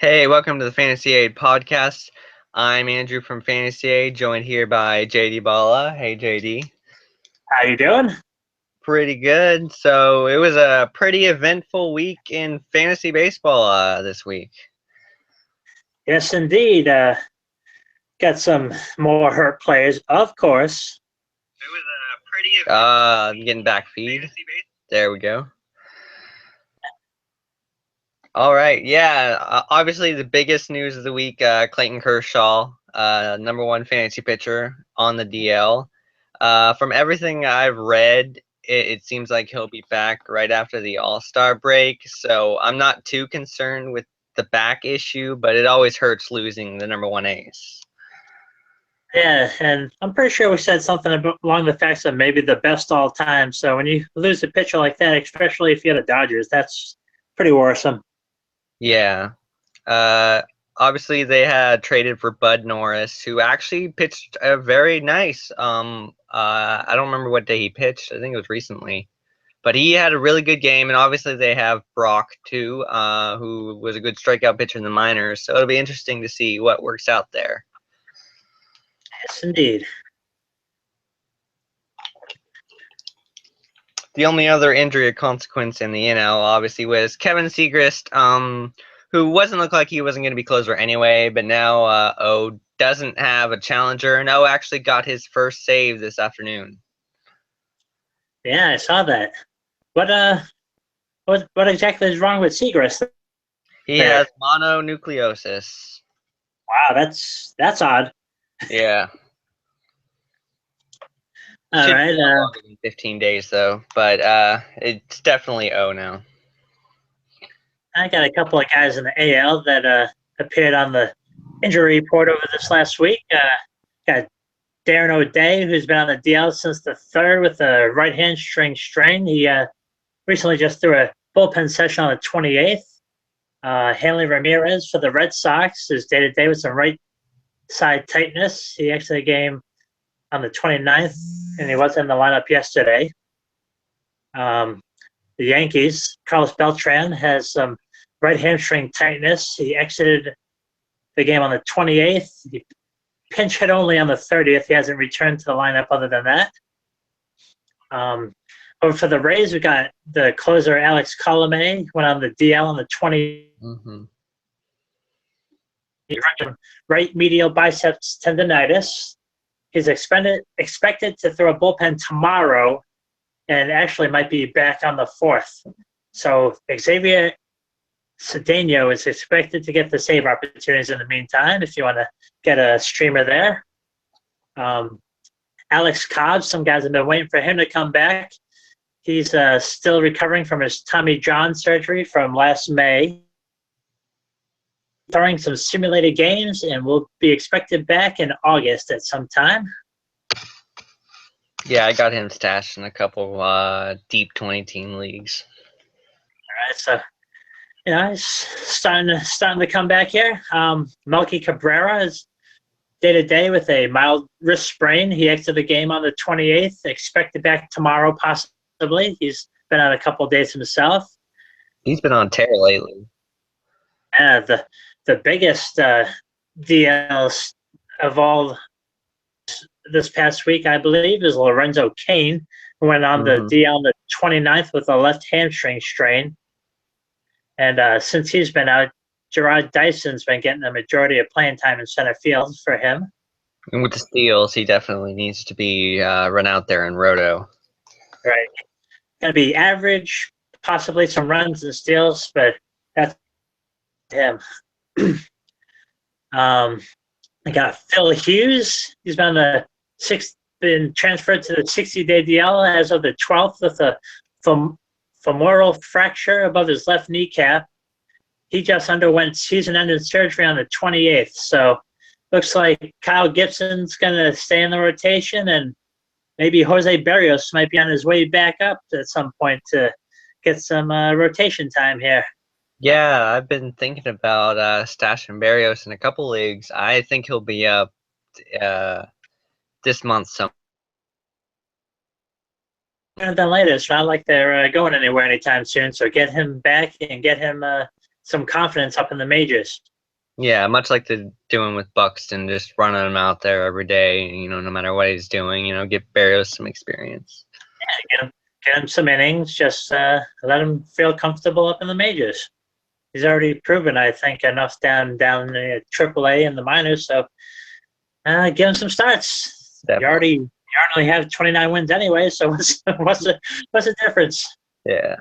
Hey, welcome to the FantasyAid podcast. I'm Andrew from FantasyAid, joined here by Jdballa. Hey, JD. How you doing? Pretty good. So it was a pretty eventful week in fantasy baseball this week. Yes, indeed. Got some more hurt players, of course. It was a pretty I'm getting back feed. There we go. All right, yeah. Obviously, the biggest news of the week: Clayton Kershaw, #1 fantasy pitcher on the DL. From everything I've read, it seems like he'll be back right after the All-Star break. So I'm not too concerned with the back issue, but it always hurts losing the #1 ace. Yeah, and I'm pretty sure we said something along the facts of maybe the best all time. So when you lose a pitcher like that, especially if you're the Dodgers, that's pretty worrisome. Yeah. Uh, Obviously, they had traded for Bud Norris, who actually pitched a very nice. I don't remember what day he pitched. I think it was recently, but he had a really good game. And obviously, they have Brock too, who was a good strikeout pitcher in the minors. So it'll be interesting to see what works out there. Yes, indeed. The only other injury of consequence in the NL obviously was Kevin Segrist, who wasn't look like he wasn't going to be closer anyway, but now O doesn't have a challenger, and O actually got his first save this afternoon. Yeah, I saw that. What exactly is wrong with Seagrass? He has mononucleosis. Wow, that's odd. Yeah. All Should right. be longer than 15 days though, but it's definitely O now. I got a couple of guys in the AL that appeared on the injury report over this last week. Got Darren O'Day, who's been on the DL since the 3rd with a right hamstring strain. He recently just threw a bullpen session on the 28th. Hanley Ramirez for the Red Sox is day-to-day with some right side tightness. He actually game on the 29th, and he wasn't in the lineup yesterday. The Yankees, Carlos Beltran, has some right hamstring tightness. He exited the game on the 28th. He pinch hit only on the 30th. He hasn't returned to the lineup other than that. Over for the Rays, we got the closer Alex Colomé, went on the DL on the 20th. Mm-hmm. Right medial biceps tendonitis. He's expected to throw a bullpen tomorrow and actually might be back on the 4th. So Xavier Cedeno is expected to get the save opportunities in the meantime if you want to get a streamer there. Alex Cobb, some guys have been waiting for him to come back. He's still recovering from his Tommy John surgery from last May. Throwing some simulated games and will be expected back in August at some time. Yeah, I got him stashed in a couple deep 20-team leagues. All right, so it's starting to come back here. Melky Cabrera is day-to-day with a mild wrist sprain. He exited the game on the 28th. Expected back tomorrow, possibly. He's been out a couple of days himself. He's been on tear lately. Yeah, the biggest DLs of all this past week, I believe, is Lorenzo Cain, who went on the DL on the 29th with a left hamstring strain. And since he's been out, Gerard Dyson's been getting the majority of playing time in center field for him. And with the steals, he definitely needs to be run out there in roto. Right. Going to be average, possibly some runs and steals, but that's him. I got Phil Hughes. He's been transferred to the 60-day DL as of the 12th with a femoral fracture above his left kneecap. He just underwent season-ending surgery on the 28th. So looks like Kyle Gibson's going to stay in the rotation, and maybe Jose Berrios might be on his way back up at some point to get some rotation time here. Yeah, I've been thinking about stashing Berrios in a couple leagues. I think he'll be up this month. Than later. It's not like they're going anywhere anytime soon. So get him back and get him some confidence up in the majors. Yeah, much like they're doing with Buxton, just running him out there every day, no matter what he's doing, get Barrios some experience. Yeah, get him some innings, just let him feel comfortable up in the majors. He's already proven, I think, enough down in AAA and the minors, so give him some starts. Definitely. You already have 29 wins anyway, so what's the difference? Yeah.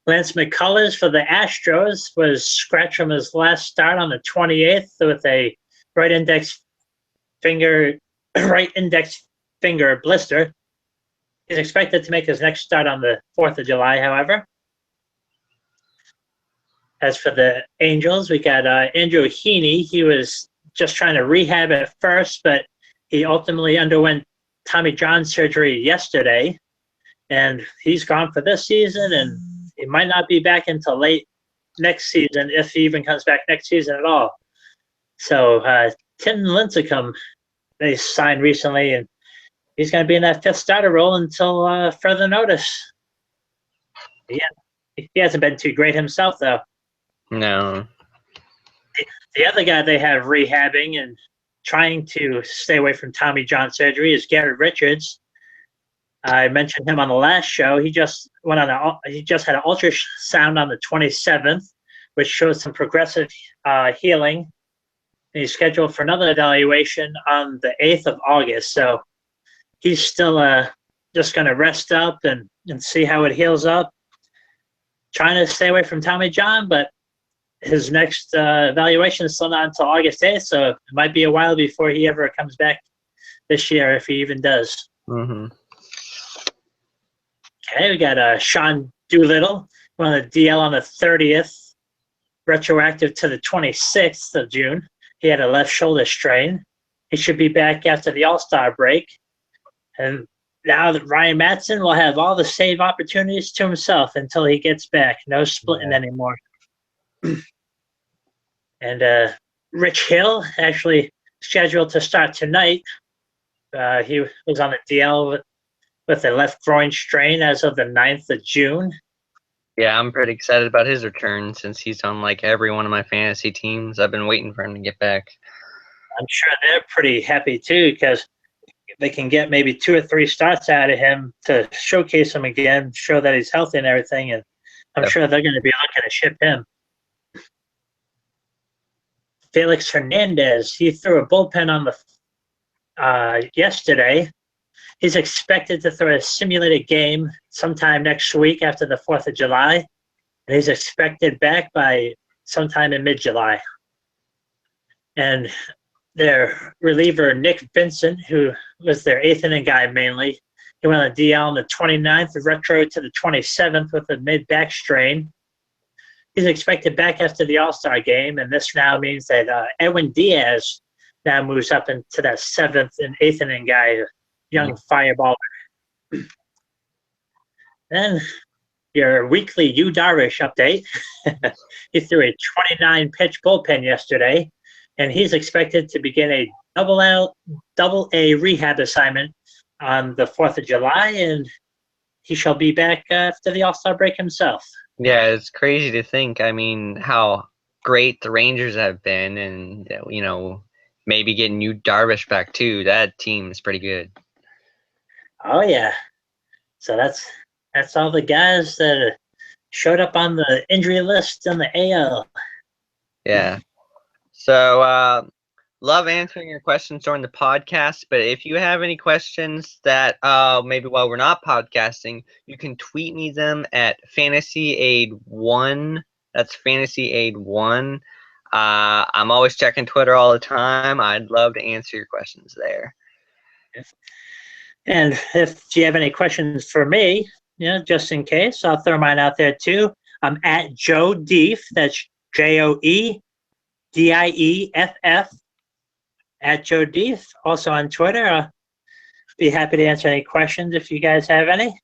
Lance McCullers for the Astros was scratched from his last start on the 28th with a right index finger blister. He's expected to make his next start on the 4th of July, however. As for the Angels, we got Andrew Heaney. He was just trying to rehab at first, but he ultimately underwent Tommy John surgery yesterday, and he's gone for this season, and he might not be back until late next season, if he even comes back next season at all. So Tim Lincecum, they signed recently, and he's going to be in that fifth starter role until further notice. He hasn't been too great himself, though. No. The other guy they have rehabbing and trying to stay away from Tommy John surgery is Garrett Richards. I mentioned him on the last show. He just had an ultrasound on the 27th, which shows some progressive healing. And he's scheduled for another evaluation on the 8th of August. So he's still just going to rest up and see how it heals up. Trying to stay away from Tommy John, but his next evaluation is still not until August 8th, so it might be a while before he ever comes back this year, if he even does. Mm-hmm. Okay, we got Sean Doolittle on the DL on the 30th, retroactive to the 26th of June. He had a left shoulder strain. He should be back after the All-Star break. And now that Ryan Matson will have all the save opportunities to himself until he gets back. No splitting anymore. And Rich Hill actually scheduled to start tonight. He was on the DL with a left groin strain as of the 9th of June. Yeah, I'm pretty excited about his return since he's on like every one of my fantasy teams. I've been waiting for him to get back. I'm sure they're pretty happy too, because they can get maybe 2 or 3 starts out of him to showcase him again, show that he's healthy and everything, and I'm sure they're going to be looking to ship him. Felix Hernandez, he threw a bullpen on the yesterday. He's expected to throw a simulated game sometime next week after the 4th of July, and he's expected back by sometime in mid-July. And their reliever, Nick Vincent, who was their 8th inning guy mainly, he went on the DL on the 29th, retro to the 27th with a mid-back strain. He's expected back after the All-Star game, and this now means that Edwin Diaz now moves up into that 7th and 8th inning guy, young fireballer. Then your weekly Yu Darvish update. He threw a 29-pitch bullpen yesterday, and he's expected to begin a double A rehab assignment on the 4th of July, and he shall be back after the All-Star break himself. Yeah, it's crazy to think, how great the Rangers have been, and, maybe getting Yu Darvish back too. That team is pretty good. Oh, yeah. So that's all the guys that showed up on the injury list in the AL. Yeah. So, love answering your questions during the podcast, but if you have any questions that maybe while we're not podcasting, you can tweet me them at FantasyAid1. That's FantasyAid1. I'm always checking Twitter all the time. I'd love to answer your questions there. And if you have any questions for me, just in case, I'll throw mine out there too. I'm at Joe Deef. That's JoeDieff. At Joe Deef. Also on Twitter. I'll be happy to answer any questions if you guys have any.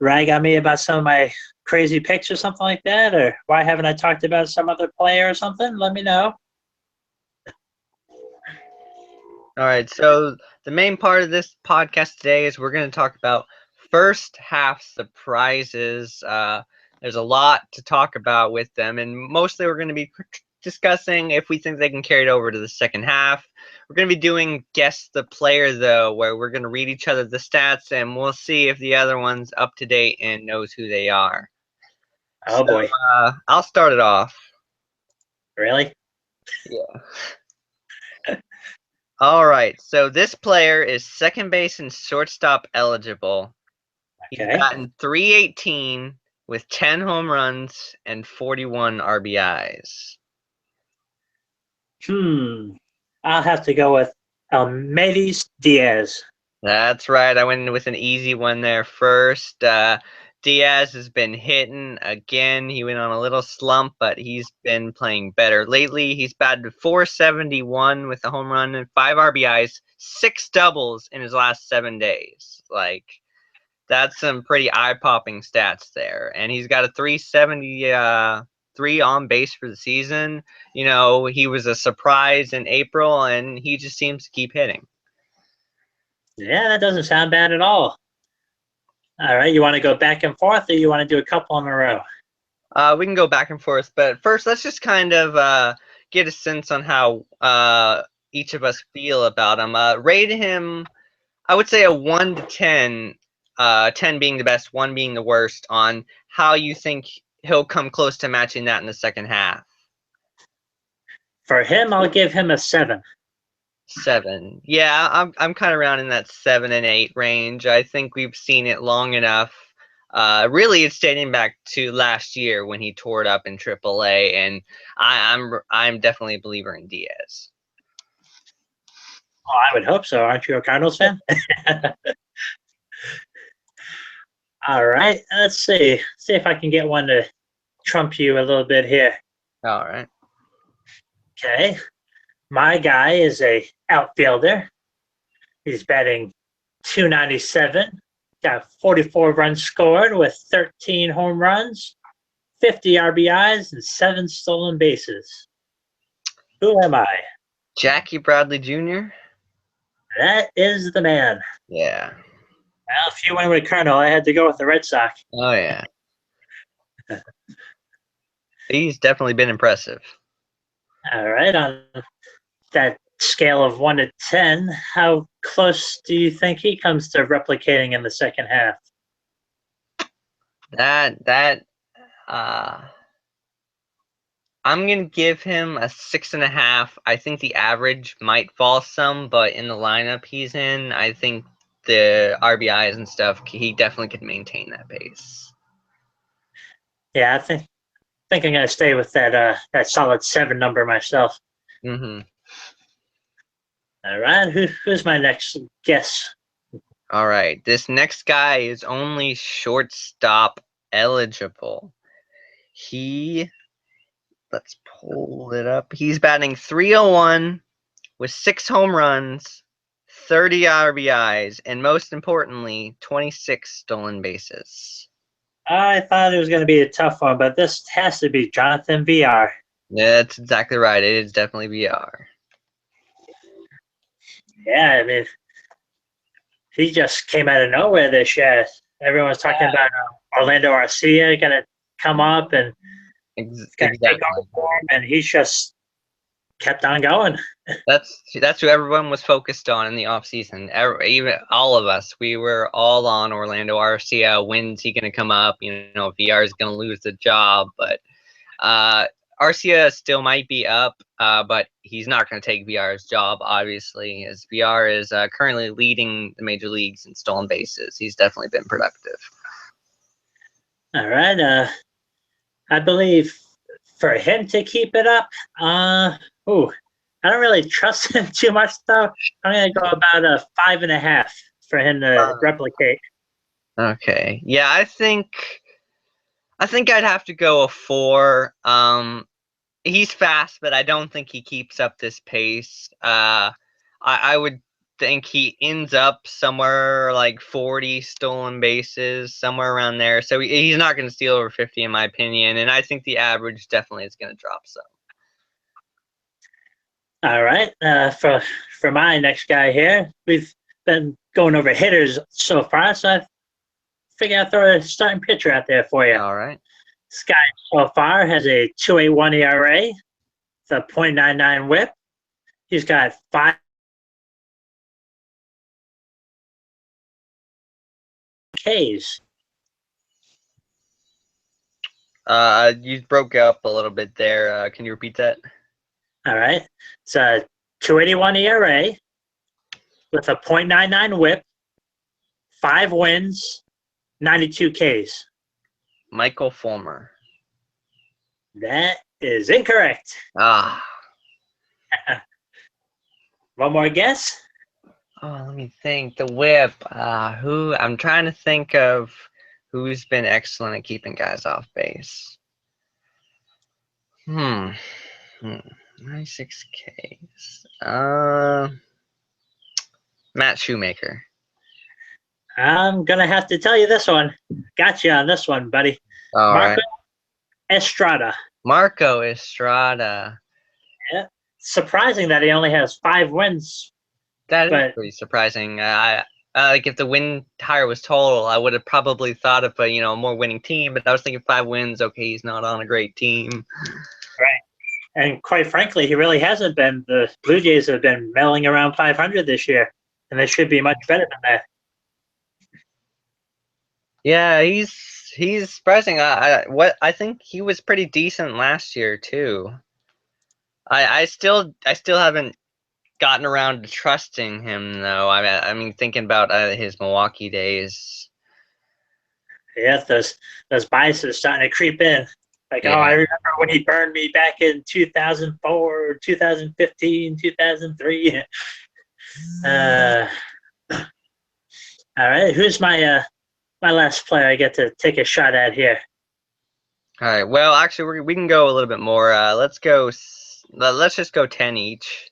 Rag on me about some of my crazy picks or something like that, or why haven't I talked about some other player or something? Let me know. All right, so the main part of this podcast today is we're going to talk about first half surprises. There's a lot to talk about with them, and mostly we're going to be discussing if we think they can carry it over to the second half. We're going to be doing Guess the Player, though, where we're going to read each other the stats, and we'll see if the other one's up to date and knows who they are. Oh, boy. I'll start it off. Really? Yeah. All right. So this player is second base and shortstop eligible. He's Okay. gotten 318 with 10 home runs and 41 RBIs. I'll have to go with Almedes Diaz. That's right. I went with an easy one there first. Diaz has been hitting again. He went on a little slump, but he's been playing better lately. He's batted 471 with a home run and 5 RBIs, 6 doubles in his last 7 days. Like, that's some pretty eye-popping stats there. And he's got a 373 on base for the season. You know, he was a surprise in April, and he just seems to keep hitting. Yeah, that doesn't sound bad at all. All right, you want to go back and forth, or you want to do a couple in a row? We can go back and forth, but first let's just kind of get a sense on how each of us feel about him. Rate him, I would say a 1 to 10, 10 being the best, 1 being the worst, on how you think he'll come close to matching that in the second half. For him, I'll give him a 7. 7. Yeah, I'm kind of around in that 7 and 8 range. I think we've seen it long enough. Really, it's dating back to last year when he tore it up in AAA, and I'm definitely a believer in Diaz. Oh, I would hope so. Aren't you a Cardinals fan? All right, let's see. See if I can get one to trump you a little bit here. All right. Okay. My guy is a outfielder. He's batting .297. Got 44 runs scored with 13 home runs, 50 RBIs, and 7 stolen bases. Who am I? Jackie Bradley Jr.? That is the man. Yeah. Well, if you went with Colonel, I had to go with the Red Sox. Oh, yeah. He's definitely been impressive. All right. On that scale of 1 to 10, how close do you think he comes to replicating in the second half? I'm gonna give him a 6.5. I think the average might fall some, but in the lineup he's in, I think the RBIs and stuff, he definitely could maintain that pace. Yeah, I think I'm gonna stay with that that solid 7 number myself. Mm-hmm. All right, who's my next guess? All right, this next guy is only shortstop eligible. Let's pull it up. He's batting .301 with 6 home runs, 30 RBIs, and most importantly, 26 stolen bases. I thought it was going to be a tough one, but this has to be Jonathan VR. Yeah, that's exactly right. It is definitely VR. Yeah, I mean, he just came out of nowhere this year. Everyone's talking about Orlando Arcia going to come up and Exactly. take over for him, and he's just kept on going. That's who everyone was focused on in the offseason. Even all of us, we were all on Orlando Arcia. When's he going to come up? You know, VR is going to lose the job, but Arcia still might be up, but he's not going to take VR's job, obviously, as VR is currently leading the major leagues in stolen bases. He's definitely been productive. All right. I believe for him to keep it up, I don't really trust him too much, though. I'm going to go about a 5.5 for him to replicate. Okay. Yeah, I think I'd have to go a 4. He's fast, but I don't think he keeps up this pace. I would think he ends up somewhere like 40 stolen bases, somewhere around there. So he's not going to steal over 50, in my opinion. And I think the average definitely is going to drop some. All right. For my next guy here, we've been going over hitters so far, so I figure I'll throw a starting pitcher out there for you. All right. This guy so far has a 2.81 ERA, with a .99 WHIP. He's got 5 Ks. You broke up a little bit there. Can you repeat that? All right. It's a 2.81 ERA with a .99 WHIP, 5 wins, 92 Ks. Michael Fulmer. That is incorrect. Ah. One more guess? Oh, let me think. The whip. Who? I'm trying to think of who's been excellent at keeping guys off base. 96 Ks. Matt Shoemaker. I'm going to have to tell you this one. Got you on this one, buddy. All Marco right. Estrada. Marco Estrada. Yeah. Surprising that he only has 5 wins. That is pretty surprising. Like if the win tire was total, I would have probably thought of a more winning team. But I was thinking 5 wins. Okay, he's not on a great team. Right. And quite frankly, he really hasn't been. The Blue Jays have been milling around 500 this year, and they should be much better than that. Yeah, he's surprising. I think he was pretty decent last year too. I still haven't gotten around to trusting him though. I mean thinking about his Milwaukee days. Yeah, those biases starting to creep in. Like, yeah. Oh, I remember when he burned me back in 2004, 2015, 2003. All right, who's my last player I get to take a shot at here? All right. Well, actually, we can go a little bit more. Let's just go 10 each,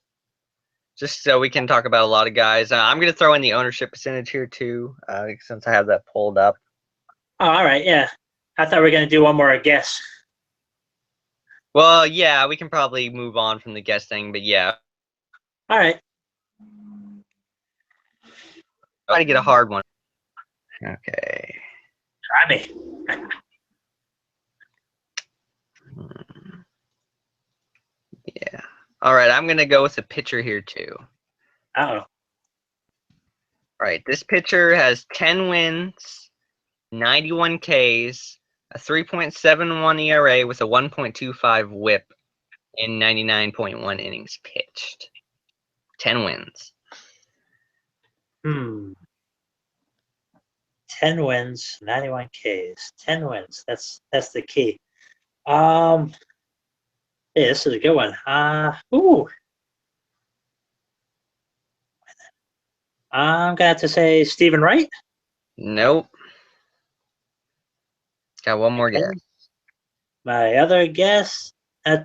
just so we can talk about a lot of guys. I'm going to throw in the ownership percentage here too, since I have that pulled up. Oh, all right. Yeah, I thought we were going to do one more guess. Well, yeah, we can probably move on from the guess thing, but yeah. All right. Try to get a hard one. Okay. Try me. Yeah. All right, I'm going to go with a pitcher here too. Oh. All right, this pitcher has 10 wins, 91 Ks, a 3.71 ERA with a 1.25 WHIP in 99.1 innings pitched. 10 wins. 10 wins, 91 Ks. 10 wins. That's the key. Yeah, this is a good one. I'm gonna have to say Stephen Wright. Nope. Got one more guess. My other guess, I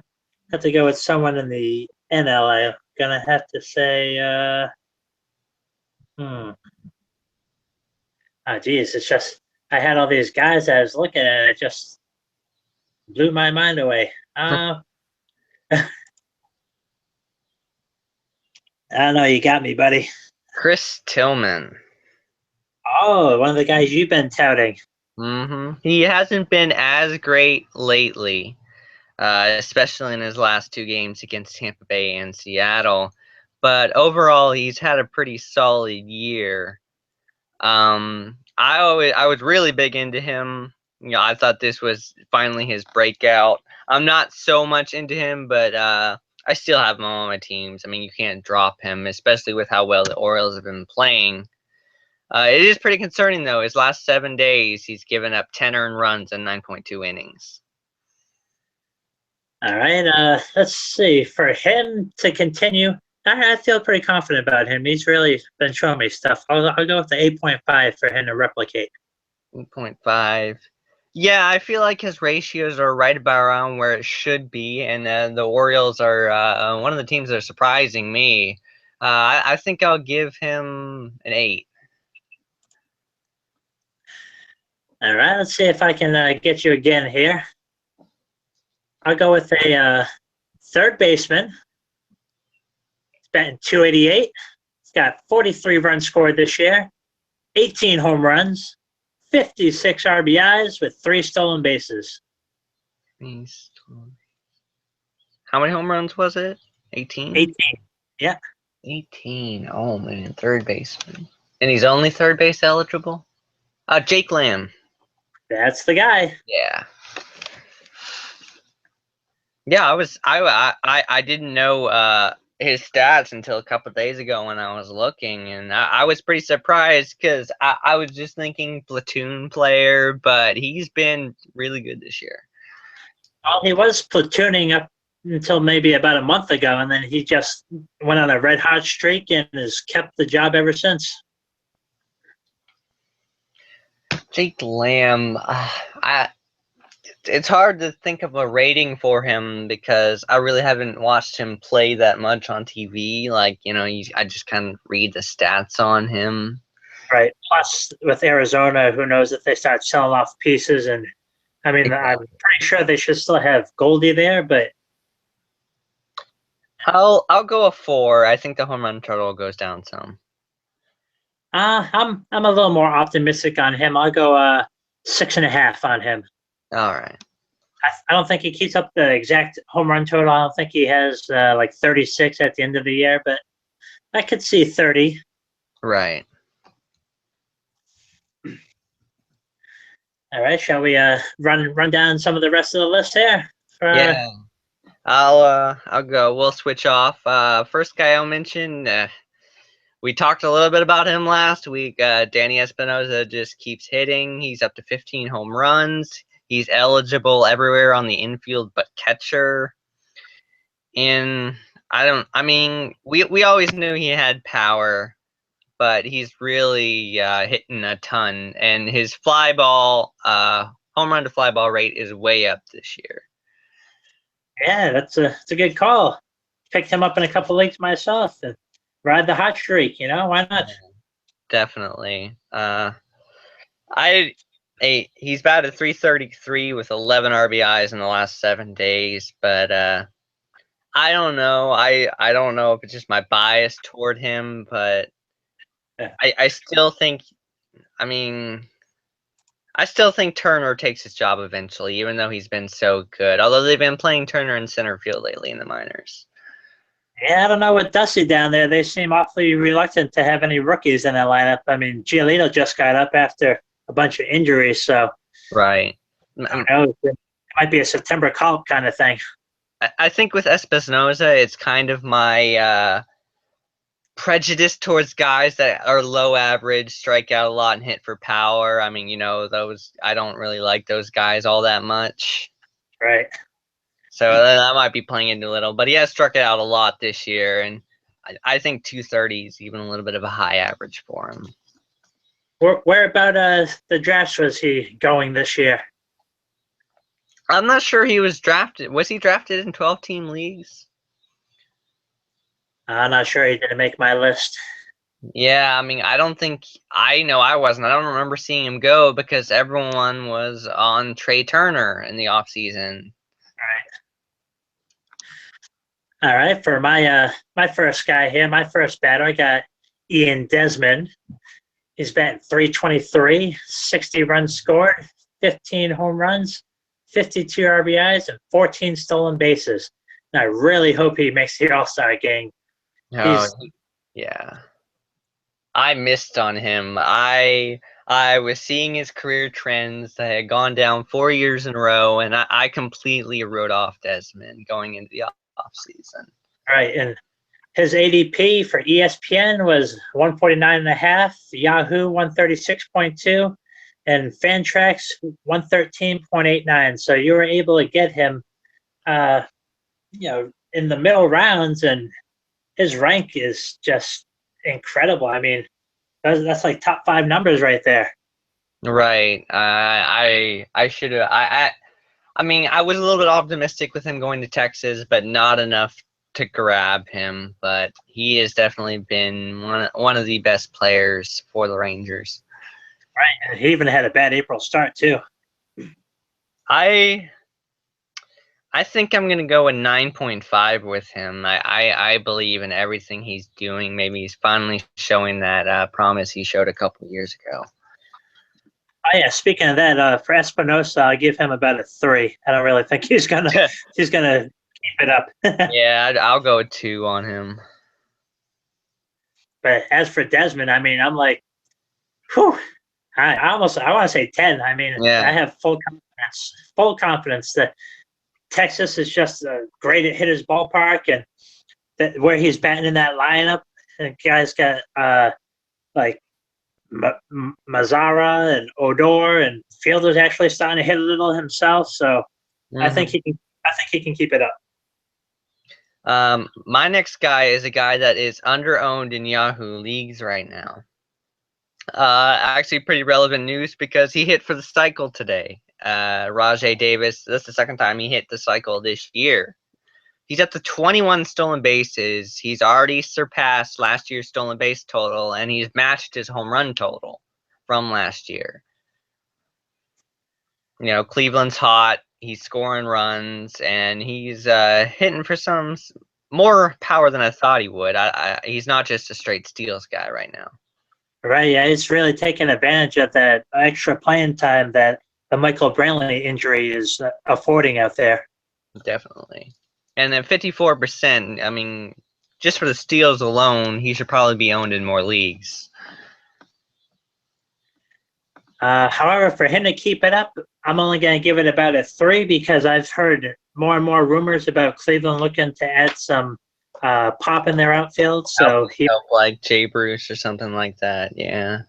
have to go with someone in the NL. I'm gonna have to say, oh geez, it's just I had all these guys I was looking at, it just blew my mind away. I don't know, you got me, buddy. Chris Tillman. Oh, one of the guys you've been touting. He hasn't been as great lately, especially in his last 2 games against Tampa Bay and Seattle. But overall, he's had a pretty solid year. I was really big into him. I thought this was finally his breakout. I'm not so much into him, but I still have him on my teams. I mean, you can't drop him, especially with how well the Orioles have been playing. It is pretty concerning, though. His last 7 days, he's given up 10 earned runs in 9.2 innings. All right, let's see. For him to continue, I feel pretty confident about him. He's really been showing me stuff. I'll go with the 8.5 for him to replicate. 8.5. Yeah, I feel like his ratios are right about around where it should be, and the Orioles are one of the teams that are surprising me. I think I'll give him an 8. All right, let's see if I can get you again here. I'll go with a third baseman. He's batting .288. He's got 43 runs scored this year, 18 home runs, 56 RBIs with 3 stolen bases. How many home runs was it? 18? 18. Yeah. 18. Oh man, third baseman. And he's only third base eligible? Jake Lamb. That's the guy. Yeah. Yeah, I didn't know his stats until a couple of days ago when I was looking, and I was pretty surprised because I was just thinking platoon player, but he's been really good this year. Well, he was platooning up until maybe about a month ago, and then he just went on a red hot streak and has kept the job ever since. Jake Lamb, it's hard to think of a rating for him because I really haven't watched him play that much on TV. Like, I just kind of read the stats on him. Right. Plus, with Arizona, who knows if they start selling off pieces? And I mean, I'm pretty sure they should still have Goldie there, but I'll go a 4. I think the home run total goes down some. I'm a little more optimistic on him. I'll go 6.5 on him. All right. I don't think he keeps up the exact home run total. I don't think he has like 36 at the end of the year, but I could see 30. Right. All right, shall we run down some of the rest of the list here? Yeah. I'll go. We'll switch off. First guy I'll mention, we talked a little bit about him last week. Danny Espinosa just keeps hitting. He's up to 15 home runs. He's eligible everywhere on the infield but catcher. And we always knew he had power, but he's really hitting a ton. And his fly ball, home run to fly ball rate is way up this year. Yeah, that's a good call. Picked him up in a couple leagues myself and ride the hot streak. Why not? Definitely. He's batted .333 with 11 RBIs in the last 7 days, but I don't know. I don't know if it's just my bias toward him, but Yeah. I still think. I still think Turner takes his job eventually, even though he's been so good. Although they've been playing Turner in center field lately in the minors. Yeah, I don't know with Dusty down there. They seem awfully reluctant to have any rookies in their lineup. I mean, Giolito just got up after a bunch of injuries, so Right. who knows? It might be a September call kind of thing. I think with Espinosa, it's kind of my prejudice towards guys that are low average, strike out a lot, and hit for power. I mean, those I don't really like those guys all that much. Right. So that might be playing into a little, but he has struck it out a lot this year, and I think 230 is even a little bit of a high average for him. Where about the drafts was he going this year? I'm not sure he was drafted. Was he drafted in 12-team leagues? I'm not sure. He didn't make my list. Yeah, I mean, I don't think I know I wasn't. I don't remember seeing him go because everyone was on Trey Turner in the offseason. All right. For my first guy here, my first batter, I got Ian Desmond. He's batting .323, 60 runs scored, 15 home runs, 52 RBIs, and 14 stolen bases. And I really hope he makes the All-Star game. Oh, yeah. I missed on him. I was seeing his career trends that had gone down 4 years in a row, and I completely wrote off Desmond going into the offseason. Right, and his ADP for ESPN was 149.5, Yahoo 136.2, and Fantrax 113.89. So you were able to get him, in the middle rounds, and his rank is just incredible. I mean, that's like top 5 numbers right there. Right. I should have. I mean, I was a little bit optimistic with him going to Texas, but not enough to grab him. But he has definitely been one of the best players for the Rangers. Right, and he even had a bad April start too. I think I'm gonna go a 9.5 with him. I believe in everything he's doing. Maybe he's finally showing that promise he showed a couple years ago. Oh yeah, speaking of that, for Espinosa, I'll give him about a 3. I don't really think he's gonna keep it up. Yeah, I'll go 2 on him. But as for Desmond, I mean, I'm like, whew. I want to say 10. I mean, Yeah. I have full confidence that Texas is just great at hitter's ballpark, and that where he's batting in that lineup, the guy's got like Mazzara and Odor, and Fielder's actually starting to hit a little himself. So I think he can. I think he can keep it up. My next guy is a guy that is under-owned in Yahoo leagues right now. Actually pretty relevant news because he hit for the cycle today. Rajai Davis, that's the second time he hit the cycle this year. He's up to 21 stolen bases. He's already surpassed last year's stolen base total, and he's matched his home run total from last year. You know, Cleveland's hot. He's scoring runs, and he's hitting for some more power than I thought he would. He's not just a straight steals guy right now. Right, yeah, it's really taking advantage of that extra playing time that the Michael Brantley injury is affording out there. Definitely. And then 54%, I mean, just for the steals alone, he should probably be owned in more leagues. However, for him to keep it up, I'm only going to give it about a 3 because I've heard more and more rumors about Cleveland looking to add some pop in their outfield. So he like Jay Bruce or something like that. Yeah.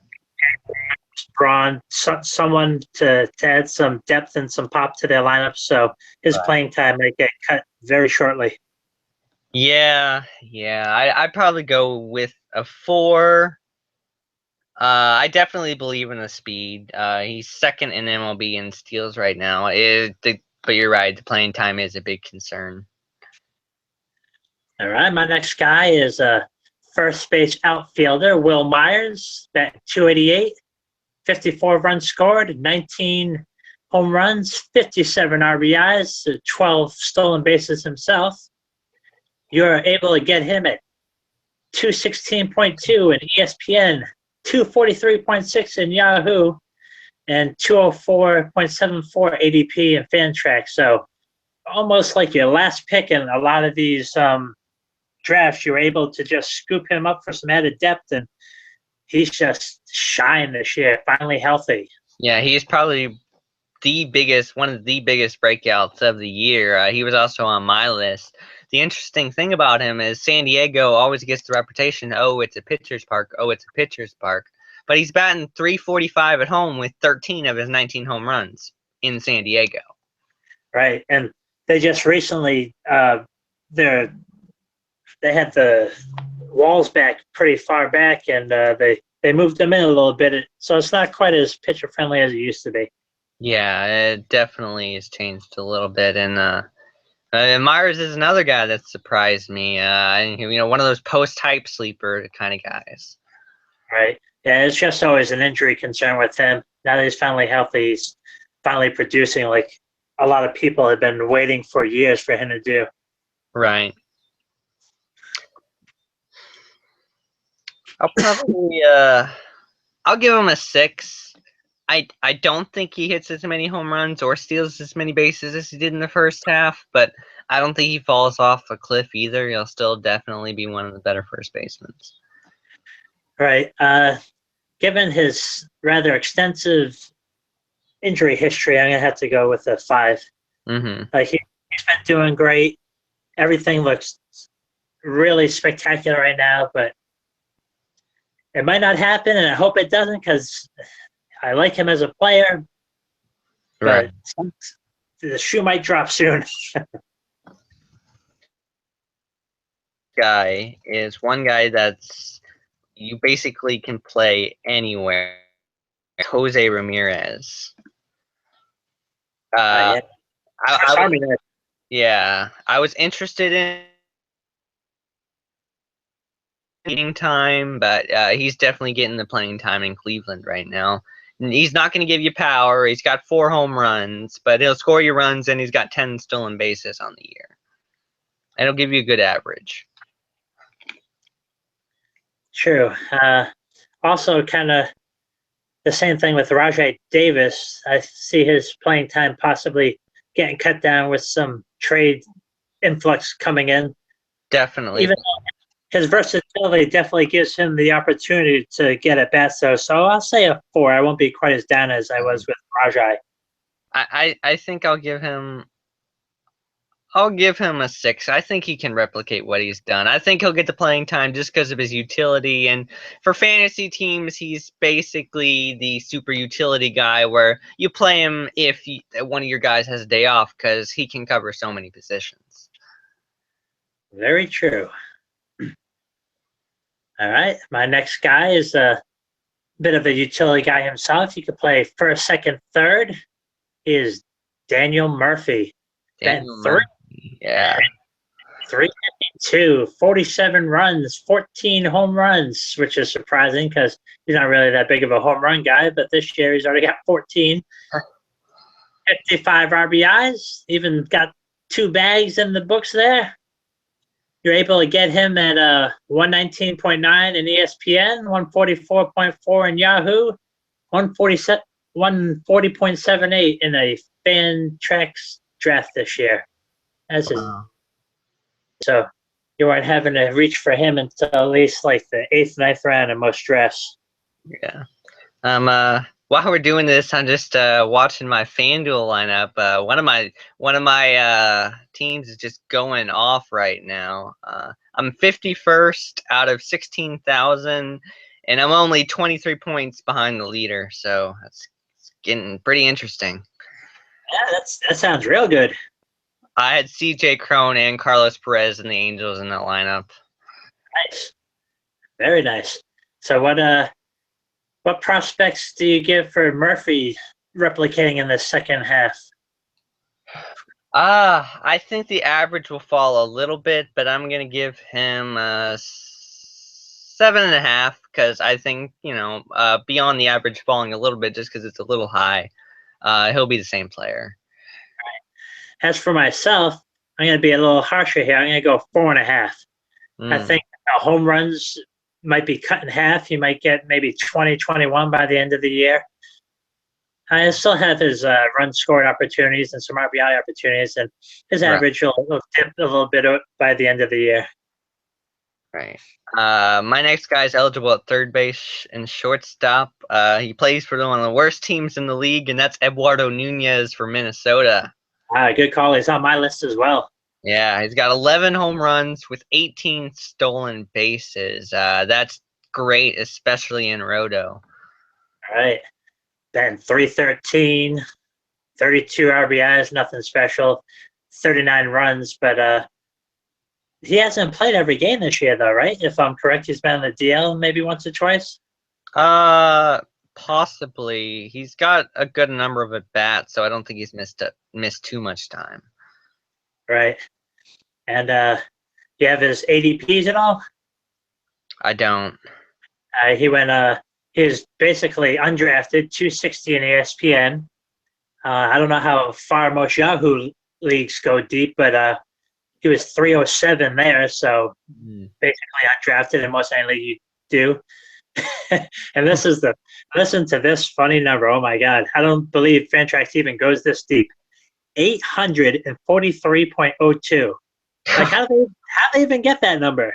drawn someone to add some depth and some pop to their lineup. So his playing time may get cut very shortly. Yeah. I'd probably go with a 4. I definitely believe in the speed. He's second in MLB in steals right now. But you're right, the playing time is a big concern. All right, my next guy is a first base outfielder, Will Myers, at 288, 54 runs scored, 19 home runs, 57 RBIs, 12 stolen bases himself. You're able to get him at 216.2 in ESPN, 243.6 in Yahoo, and 204.74 ADP and Fantrax. So almost like your last pick in a lot of these drafts, you're able to just scoop him up for some added depth, and he's just shined this year, finally healthy. Yeah, he's probably one of the biggest breakouts of the year. He was also on my list. The interesting thing about him is San Diego always gets the reputation, oh, it's a pitcher's park, but he's batting .345 at home with 13 of his 19 home runs in San Diego. Right, and they just recently they had the walls back pretty far back, and they moved them in a little bit, so it's not quite as pitcher friendly as it used to be. Yeah, it definitely has changed a little bit, and Myers is another guy that surprised me. One of those post-hype sleeper kind of guys. Right. Yeah, it's just always an injury concern with him. Now that he's finally healthy, he's finally producing like a lot of people have been waiting for years for him to do. Right. I'll probably I'll give him a 6. I don't think he hits as many home runs or steals as many bases as he did in the first half, but I don't think he falls off a cliff either. He'll still definitely be one of the better first basemen. Right. Given his rather extensive injury history, I'm gonna have to go with a 5. Mm-hmm. He's been doing great. Everything looks really spectacular right now, but it might not happen, and I hope it doesn't because I like him as a player. Right. But the shoe might drop soon. Guy is one guy that's you basically can play anywhere. Jose Ramirez. Yeah. I was interested in playing time, but he's definitely getting the playing time in Cleveland right now. And he's not going to give you power. He's got 4 home runs, but he'll score your runs, and he's got 10 stolen bases on the year. And he'll give you a good average. True. Also, kind of the same thing with Rajai Davis. I see his playing time possibly getting cut down with some trade influx coming in. Definitely. Even his versatility definitely gives him the opportunity to get at bats, though. So I'll say a 4. I won't be quite as down as I was with Rajai. I think I'll give him a 6. I think he can replicate what he's done. I think he'll get the playing time just because of his utility. And for fantasy teams, he's basically the super utility guy where you play him if one of your guys has a day off because he can cover so many positions. Very true. All right. My next guy is a bit of a utility guy himself. He could play first, second, third. He is Daniel Murphy. Daniel Murphy. Yeah. 352, 47 runs, 14 home runs, which is surprising because he's not really that big of a home run guy, but this year he's already got 14. 55 RBIs, even got 2 bags in the books there. You're able to get him at 119.9 in ESPN, 144.4 in Yahoo, 140.78 in a Fantrax draft this year. So you weren't having to reach for him until at least like the 8th, 9th round in most drafts. Yeah. While we're doing this, I'm just watching my FanDuel lineup. One of my teams is just going off right now. I'm 51st out of 16,000, and I'm only 23 points behind the leader. So it's getting pretty interesting. Yeah, that sounds real good. I had CJ Cron and Carlos Perez and the Angels in that lineup. Nice, very nice. So what prospects do you give for Murphy replicating in the second half? I think the average will fall a little bit, but I'm gonna give him 7.5 because I think beyond the average falling a little bit just because it's a little high. He'll be the same player. As for myself, I'm going to be a little harsher here. I'm going to go 4.5. I think home runs might be cut in half. He might get maybe 20, 21 by the end of the year. I still have his run scored opportunities and some RBI opportunities, and his average will dip a little bit by the end of the year. Right. My next guy is eligible at third base and shortstop. He plays for one of the worst teams in the league, and that's Eduardo Nunez for Minnesota. Good call. He's on my list as well. Yeah, he's got 11 home runs with 18 stolen bases. That's great, especially in Roto. All right. Then 313, 32 RBIs, nothing special, 39 runs, but he hasn't played every game this year, though, right? If I'm correct, he's been on the DL maybe once or twice. Possibly. He's got a good number of at-bats, so I don't think he's missed too much time. Right. And do you have his ADPs at all? I don't. He was basically undrafted, 260 in ESPN. I don't know how far most Yahoo leagues go deep, but he was 307 there, so basically undrafted in most any league you do. And listen to this funny number. Oh my God. I don't believe Fantrax even goes this deep. 843.02. Like how do they even get that number?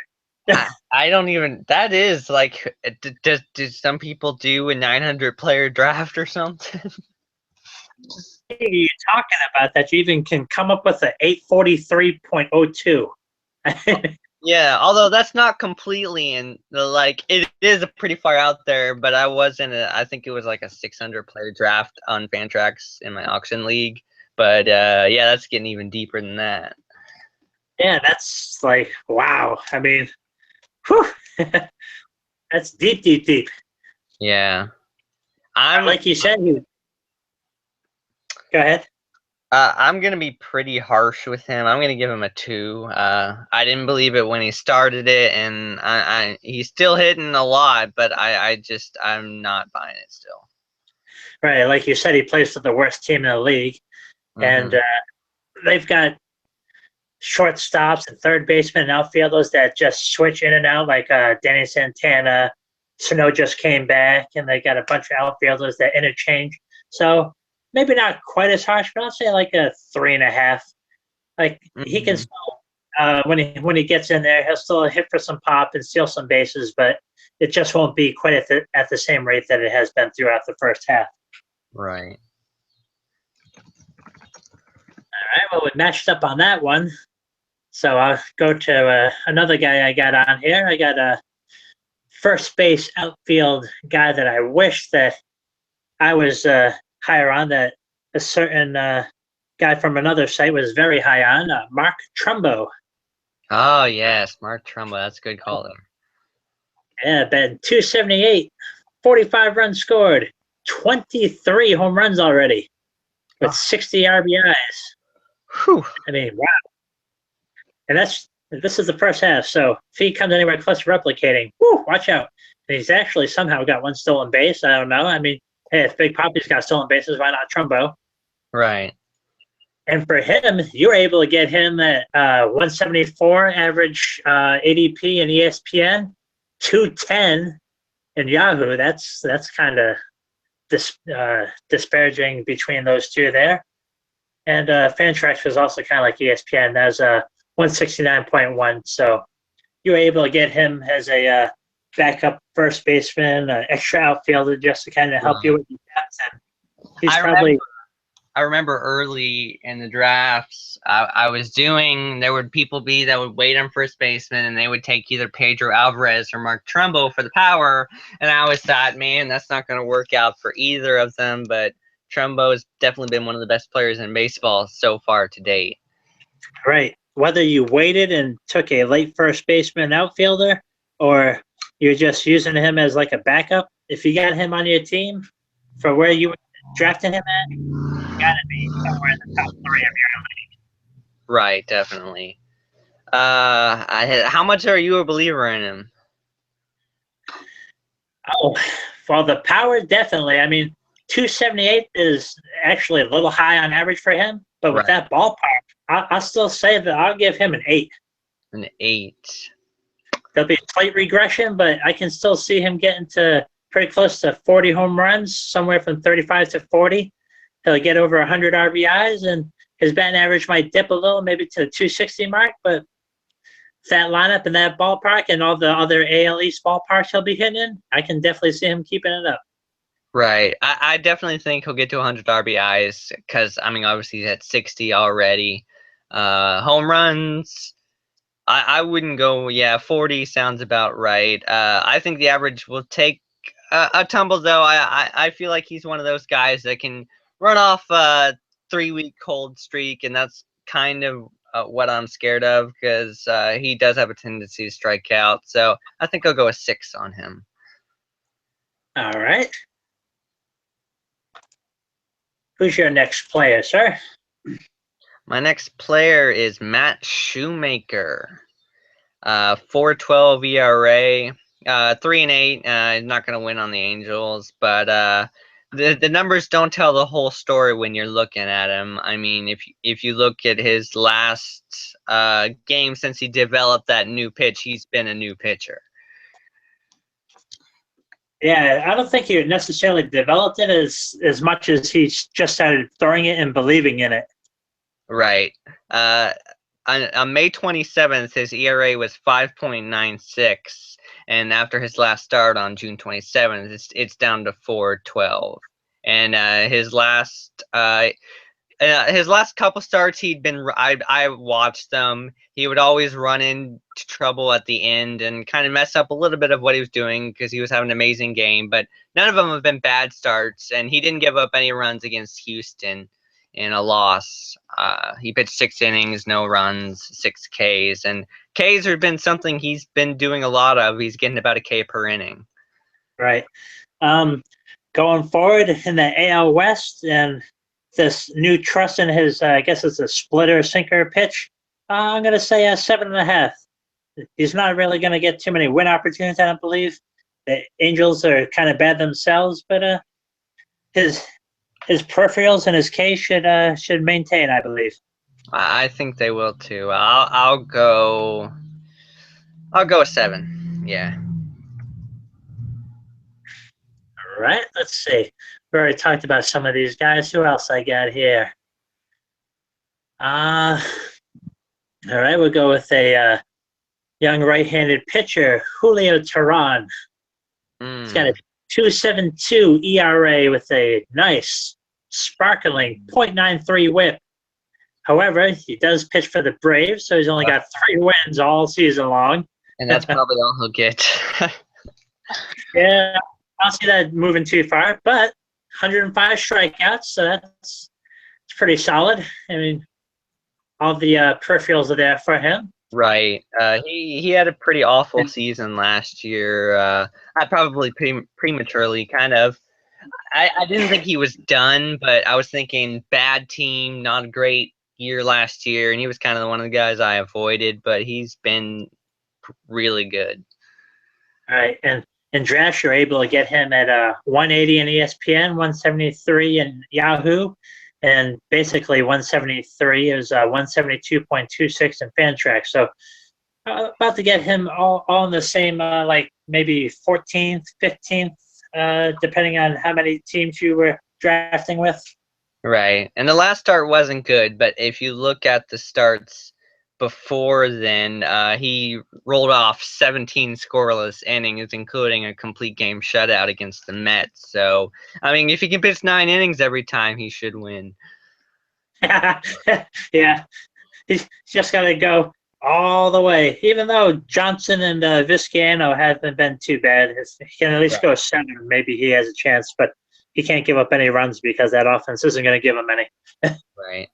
I don't even. That is like, do some people do a 900 player draft or something? What are you talking about that you even can come up with an 843.02? Yeah, although that's not completely it is a pretty far out there, but I was I think it was like a 600 player draft on Fantrax in my auction league. But yeah, that's getting even deeper than that. Yeah, that's like, wow. I mean, whew, that's deep, deep, deep. Yeah. Like you said, go ahead. I'm going to be pretty harsh with him. I'm going to give him a 2. I didn't believe it when he started it, and he's still hitting a lot, but I'm not buying it still. Right, like you said, he plays for the worst team in the league, and they've got shortstops and third basemen and outfielders that just switch in and out, like Danny Santana, Snow just came back, and they got a bunch of outfielders that interchange. So maybe not quite as harsh, but I'll say like a 3.5. Like he can still, when he gets in there, he'll still hit for some pop and steal some bases, but it just won't be quite at the same rate that it has been throughout the first half. Right. All right, well, we matched up on that one. So I'll go to another guy I got on here. I got a first base outfield guy that I wish that I was higher on, that a certain guy from another site was very high on, Mark Trumbo. Oh, yes, Mark Trumbo. That's a good call there. Yeah, been 278, 45 runs scored, 23 home runs already with 60 RBIs. Whew. I mean, wow. And this is the first half, so if he comes anywhere close to replicating, watch out. And he's actually somehow got one stolen base. I don't know. I mean, hey, if Big Poppy's got stolen bases, why not Trumbo? Right. And for him, you were able to get him at 174 average ADP and ESPN, 210 in Yahoo. That's kind of disparaging between those two there. And Fantrax was also kind of like ESPN. That's 169.1. So you were able to get him as a backup first baseman, extra outfielder, just to kind of help you with the depth. And he's I remember early in the drafts, there would people be that would wait on first baseman, and they would take either Pedro Alvarez or Mark Trumbo for the power. And I always thought, man, that's not going to work out for either of them. But Trumbo has definitely been one of the best players in baseball so far to date. Right. Whether you waited and took a late first baseman outfielder, or you're just using him as like a backup, if you got him on your team for where you drafted him at, you got to be somewhere in the top 3 of your league. Right, definitely. How much are you a believer in him? Oh, well, the power, definitely. I mean, 278 is actually a little high on average for him, but with that ballpark, I'll still say that I'll give him an 8. An 8. There'll be a slight regression, but I can still see him getting to pretty close to 40 home runs, somewhere from 35 to 40. He'll get over 100 RBIs, and his batting average might dip a little, maybe to the 260 mark, but that lineup and that ballpark and all the other AL East ballparks he'll be hitting in, I can definitely see him keeping it up. Right. I definitely think he'll get to 100 RBIs because, I mean, obviously he's at 60 already. Home runs, I wouldn't go, 40 sounds about right. I think the average will take a tumble, though. I feel like he's one of those guys that can run off a 3-week cold streak, and that's kind of what I'm scared of because he does have a tendency to strike out. So I think I'll go a 6 on him. All right. Who's your next player, sir? My next player is Matt Shoemaker. 4.12 ERA, 3-8. He's not going to win on the Angels, but the numbers don't tell the whole story when you're looking at him. I mean, if you look at his last game since he developed that new pitch, he's been a new pitcher. Yeah, I don't think he necessarily developed it as much as he just started throwing it and believing in it. Right. On May 27th, his ERA was 5.96, and after his last start on June 27th, it's down to 4.12. And his last couple starts, I watched them. He would always run into trouble at the end and kind of mess up a little bit of what he was doing because he was having an amazing game. But none of them have been bad starts, and he didn't give up any runs against Houston in a loss. He pitched 6 innings, no runs, 6 Ks, and Ks have been something he's been doing a lot of. He's getting about a K per inning. Right. Going forward in the AL West and this new trust in his, I guess it's a splitter sinker pitch, I'm going to say a 7.5. He's not really going to get too many win opportunities, I don't believe. The Angels are kind of bad themselves, but his peripherals and his K should maintain, I believe. I think they will too. I'll go a 7. Yeah. right, let's see. We already talked about some of these guys. Who else I got here? All right, we'll go with a young right-handed pitcher, Julio Teheran. He's got a 2.72 ERA with a nice, sparkling .93 WHIP. However, he does pitch for the Braves, so he's only got 3 wins all season long. And that's probably all he'll get. Yeah, I don't see that moving too far, but 105 strikeouts, so that's pretty solid. I mean, all the peripherals are there for him. Right. He had a pretty awful season last year. I probably prematurely kind of. I didn't think he was done, but I was thinking bad team, not a great year last year, and he was kind of one of the guys I avoided, but he's been really good. All right, and in drafts, you're able to get him at 180 in ESPN, 173 in Yahoo, and basically 173 is 172.26 in Fantrax. So about to get him all in the same, like maybe 14th, 15th, depending on how many teams you were drafting with. Right. And the last start wasn't good, but if you look at the starts before then, he rolled off 17 scoreless innings, including a complete game shutout against the Mets. So, I mean, if he can pitch 9 innings every time, he should win. Yeah. He's just got to go all the way. Even though Johnson and Vizcaino haven't been too bad, if he can at least go 7, maybe he has a chance. But he can't give up any runs because that offense isn't going to give him any. Right.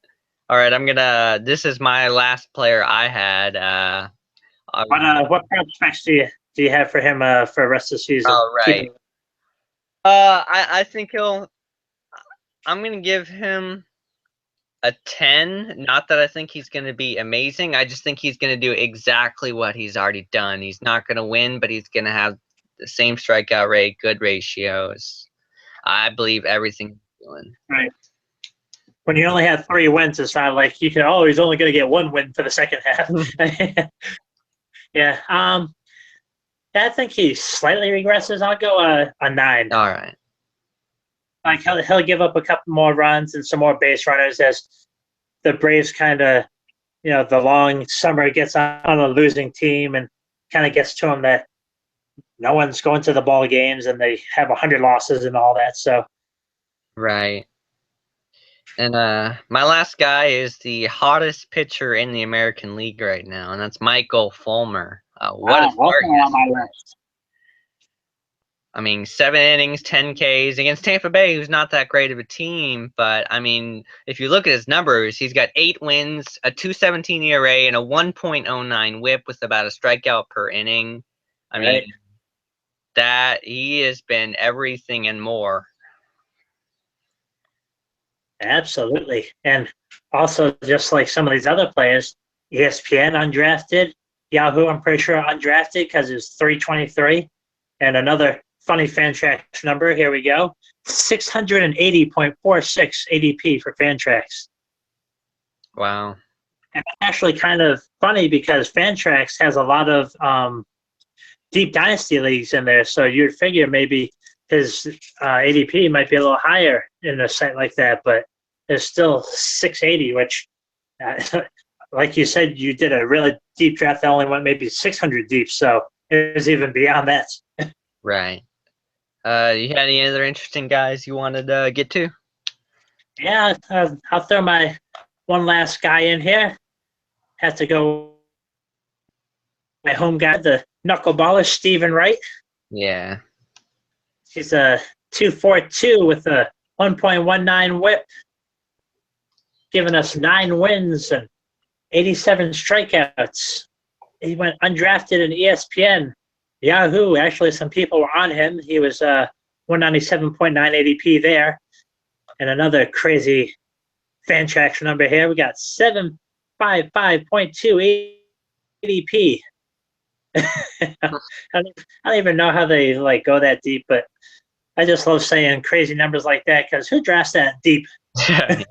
All right. This is my last player I had. What prospects do you have for him for the rest of the season? Oh, right. I think I'm going to give him a 10. Not that I think he's going to be amazing. I just think he's going to do exactly what he's already done. He's not going to win, but he's going to have the same strikeout rate, good ratios. I believe everything he's doing. Right. When you only have 3 wins, it's not like you can, he's only going to get 1 win for the second half. Yeah. I think he slightly regresses. I'll go a 9. All right. Like he'll give up a couple more runs and some more base runners as the Braves kind of, the long summer gets on a losing team and kind of gets to them that no one's going to the ball games and they have 100 losses and all that. So, right. And my last guy is the hottest pitcher in the American League right now, and that's Michael Fulmer. What a start! On my list. I mean, 7 innings, 10 Ks against Tampa Bay, who's not that great of a team. But, I mean, if you look at his numbers, he's got 8 wins, a 2.17 ERA, and a 1.09 WHIP with about a strikeout per inning. I mean, that he has been everything and more. Absolutely. And also, just like some of these other players, ESPN undrafted, Yahoo, I'm pretty sure undrafted because it's 323. And another funny Fantrax number, here we go, 680.46 ADP for Fantrax. Wow. And it's actually kind of funny because Fantrax has a lot of deep dynasty leagues in there, so you'd figure maybe his ADP might be a little higher in a site like that, but it's still 680, which, like you said, you did a really deep draft that only went maybe 600 deep, so it was even beyond that. Right. You had any other interesting guys you wanted to get to? Yeah, I'll throw my one last guy in here. Have to go my home guy, the knuckleballer, Stephen Wright. Yeah. He's a 2.42 with a 1.19 WHIP, giving us 9 wins and 87 strikeouts. He went undrafted in ESPN. Yahoo, actually, some people were on him. He was 197.9 ADP there. And another crazy Fantrax number here. We got 755.2 ADP. I don't even know how they go that deep, but I just love saying crazy numbers like that because who drafts that deep? Yeah.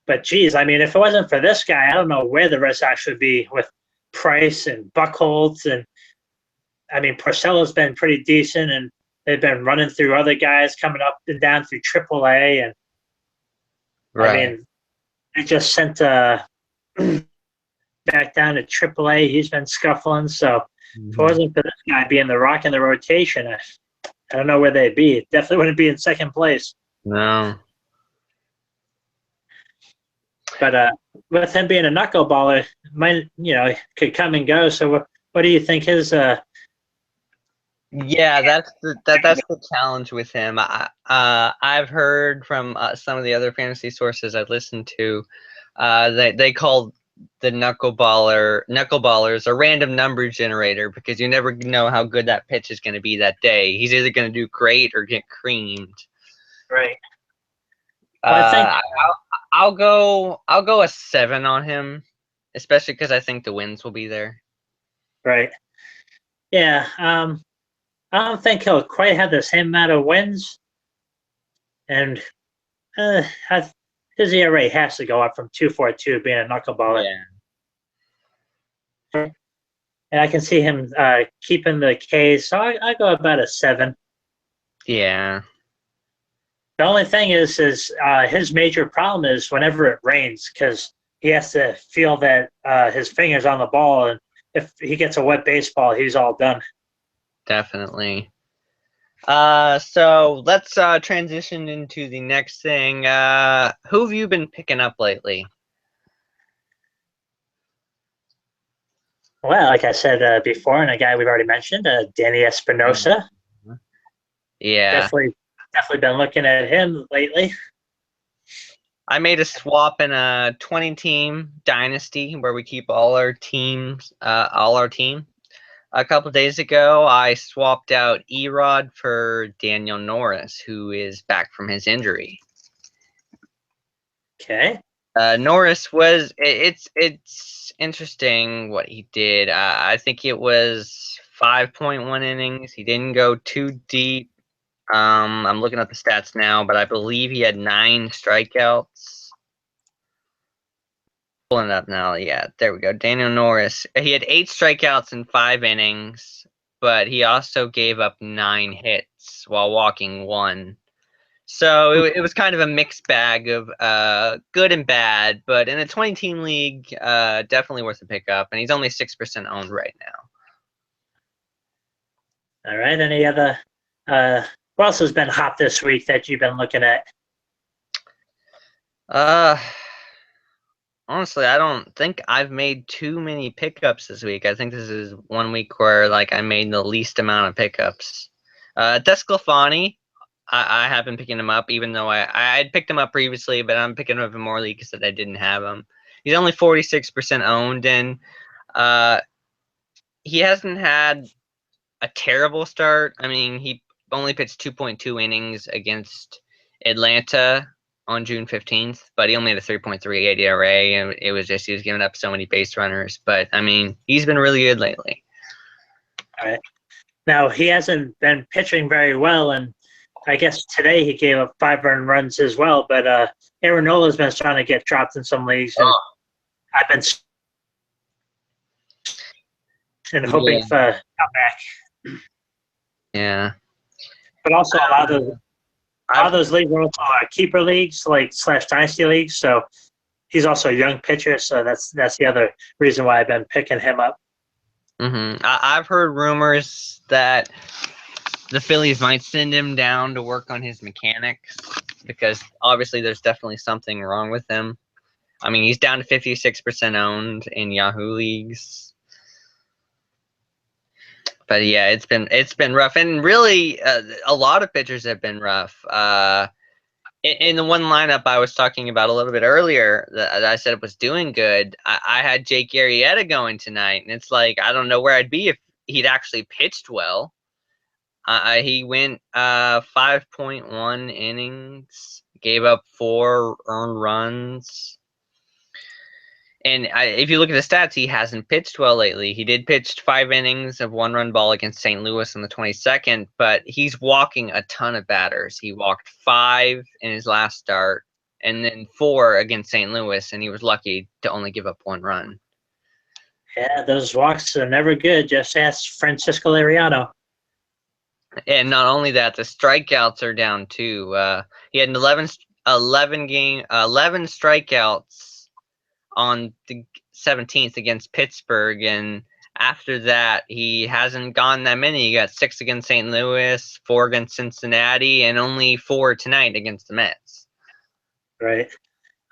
But geez, I mean, if it wasn't for this guy, I don't know where the Red Sox would be with Price and Buchholz, and I mean, Porcello's been pretty decent, and they've been running through other guys coming up and down through AAA, and Right. I mean, they just sent back down to AAA. He's been scuffling, so if it wasn't for this guy being the rock in the rotation, I don't know where they'd be. Definitely wouldn't be in second place. No. But with him being a knuckleballer, could come and go. So what do you think his? Yeah, that's the challenge with him. I've heard from some of the other fantasy sources I've listened to, they call the knuckleballers a random number generator because you never know how good that pitch is going to be that day. He's either going to do great or get creamed. Right. Well, I think I'll go a 7 on him, especially because I think the wins will be there. right. Yeah. I don't think he'll quite have the same amount of wins, and his ERA has to go up from 2.42 being a knuckleballer. Yeah. And I can see him keeping the K's, so I go about a 7. Yeah. The only thing is his major problem is whenever it rains, because he has to feel that his finger's on the ball, and if he gets a wet baseball, he's all done. Definitely. So let's transition into the next thing. Who have you been picking up lately? Well, like I said before, and a guy we've already mentioned, Danny Espinosa. Yeah. Definitely been looking at him lately. I made a swap in a 20-team dynasty where we keep all our teams, A couple days ago, I swapped out Erod for Daniel Norris, who is back from his injury. Okay. Norris was it's interesting what he did. I think it was 5.1 innings. He didn't go too deep. I'm looking at the stats now, but I believe he had 9 strikeouts. Pulling it up now. Yeah, there we go. Daniel Norris. He had 8 strikeouts in 5 innings, but he also gave up 9 hits while walking 1. So it was kind of a mixed bag of good and bad, but in a 20-team league, definitely worth a pickup. And he's only 6% owned right now. All right. Any other? Who else has been hot this week that you've been looking at? Honestly, I don't think I've made too many pickups this week. I think this is one week where I made the least amount of pickups. Desclafani, I have been picking him up, even though I had picked him up previously, but I'm picking him up in more leagues that I didn't have him. He's only 46% owned, and he hasn't had a terrible start. I mean, he only pitched 2.2 innings against Atlanta on June 15th, but he only had a 3.38 ERA, and it was just he was giving up so many base runners. But, I mean, he's been really good lately. All right. Now, he hasn't been pitching very well, and I guess today he gave up 5 earned runs as well, but Aaron Nola's been trying to get dropped in some leagues, and I've been hoping for a comeback. Yeah. But also a lot of those leagues are also keeper leagues, / dynasty leagues, so he's also a young pitcher, so that's the other reason why I've been picking him up. I've heard rumors that the Phillies might send him down to work on his mechanics because obviously there's definitely something wrong with him. I mean, he's down to 56% owned in Yahoo leagues. But yeah, it's been rough, and really a lot of pitchers have been rough. In the one lineup I was talking about a little bit earlier that I said it was doing good, I had Jake Arrieta going tonight, and it's like I don't know where I'd be if he'd actually pitched well. He went 5.1 innings, gave up 4 earned runs. And if you look at the stats, he hasn't pitched well lately. He did pitch 5 innings of 1-run ball against St. Louis on the 22nd, but he's walking a ton of batters. He walked 5 in his last start and then 4 against St. Louis, and he was lucky to only give up 1 run. Yeah, those walks are never good. Just ask Francisco Liriano. And not only that, the strikeouts are down too. He had 11 strikeouts on the 17th against Pittsburgh, and after that, he hasn't gone that many. He got 6 against St. Louis, 4 against Cincinnati, and only 4 tonight against the Mets. Right.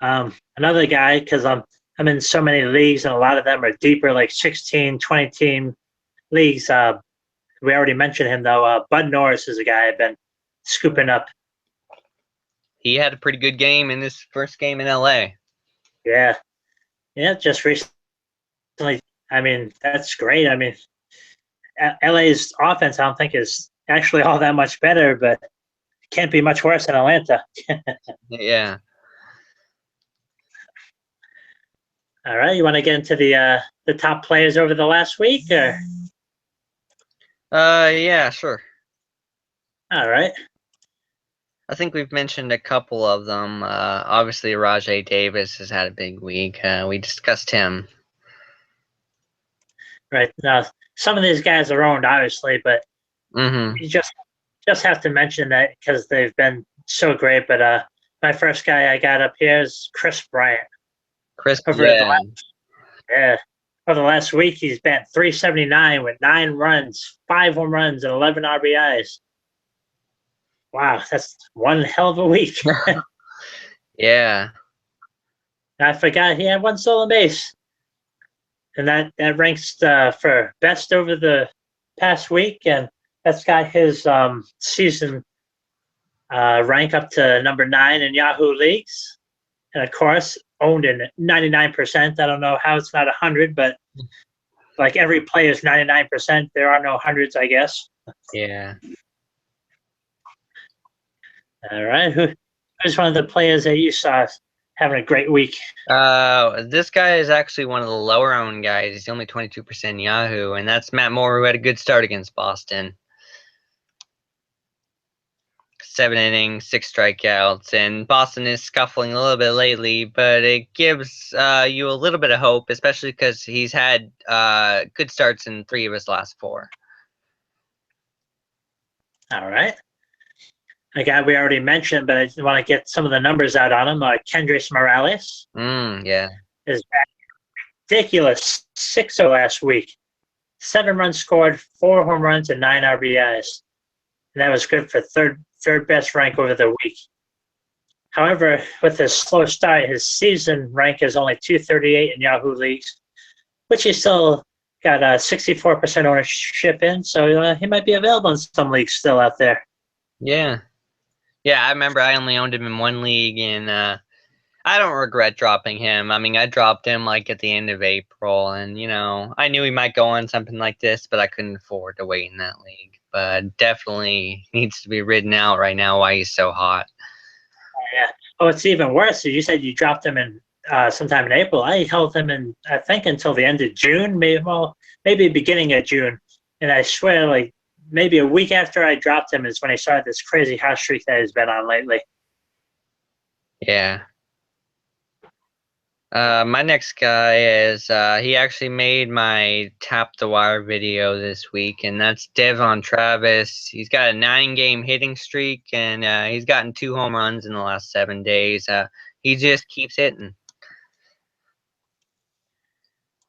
Another guy, because I'm in so many leagues, and a lot of them are deeper, like 16, 20 team leagues. We already mentioned him though. Bud Norris is a guy I've been scooping up. He had a pretty good game in his first game in LA. Yeah, just recently. I mean, that's great. I mean, LA's offense, I don't think, is actually all that much better, but it can't be much worse than Atlanta. Yeah. All right, you want to get into the top players over the last week, or? Yeah, sure. All right. I think we've mentioned a couple of them. Obviously, Rajay Davis has had a big week. We discussed him. Right. Now, some of these guys are owned, obviously, but Mm-hmm. you just have to mention that because they've been so great. But my first guy I got up here is Chris Bryant. Yeah. Over the last week, he's been 379 with 9 runs, 5 home runs, and 11 RBIs. Wow, that's one hell of a week. Yeah. I forgot he had 1 stolen base. And that ranks for best over the past week, and that's got his season rank up to number 9 in Yahoo leagues, and of course owned in 99%. I don't know how it's not 100, but like every player is 99%. There are no hundreds, I guess. Yeah. All right, who's one of the players that you saw having a great week? This guy is actually one of the lower owned guys. He's only 22% Yahoo, and that's Matt Moore, who had a good start against Boston. 7 innings, 6 strikeouts, and Boston is scuffling a little bit lately, but it gives you a little bit of hope, especially because he's had good starts in 3 of his last 4. All right. A guy we already mentioned, but I want to get some of the numbers out on him. Kendrys Morales. Yeah. Is ridiculous. 6-0 last week. 7 runs scored, 4 home runs, and 9 RBIs. And that was good for third best rank over the week. However, with his slow start, his season rank is only 238 in Yahoo leagues, which he still got a 64% ownership in. So he might be available in some leagues still out there. Yeah. Yeah, I remember I only owned him in 1 league, and I don't regret dropping him. I mean, I dropped him like at the end of April, and I knew he might go on something like this, but I couldn't afford to wait in that league. But definitely needs to be ridden out right now why he's so hot. Yeah. Oh, it's even worse. You said you dropped him in sometime in April. I held him in, I think, until the end of June, maybe beginning of June. And I swear, like, maybe a week after I dropped him is when I started this crazy hot streak that he's been on lately. Yeah. My next guy is he actually made my Tap the Wire video this week, and that's Devon Travis. He's got a 9-game hitting streak, and he's gotten 2 home runs in the last 7 days. He just keeps hitting.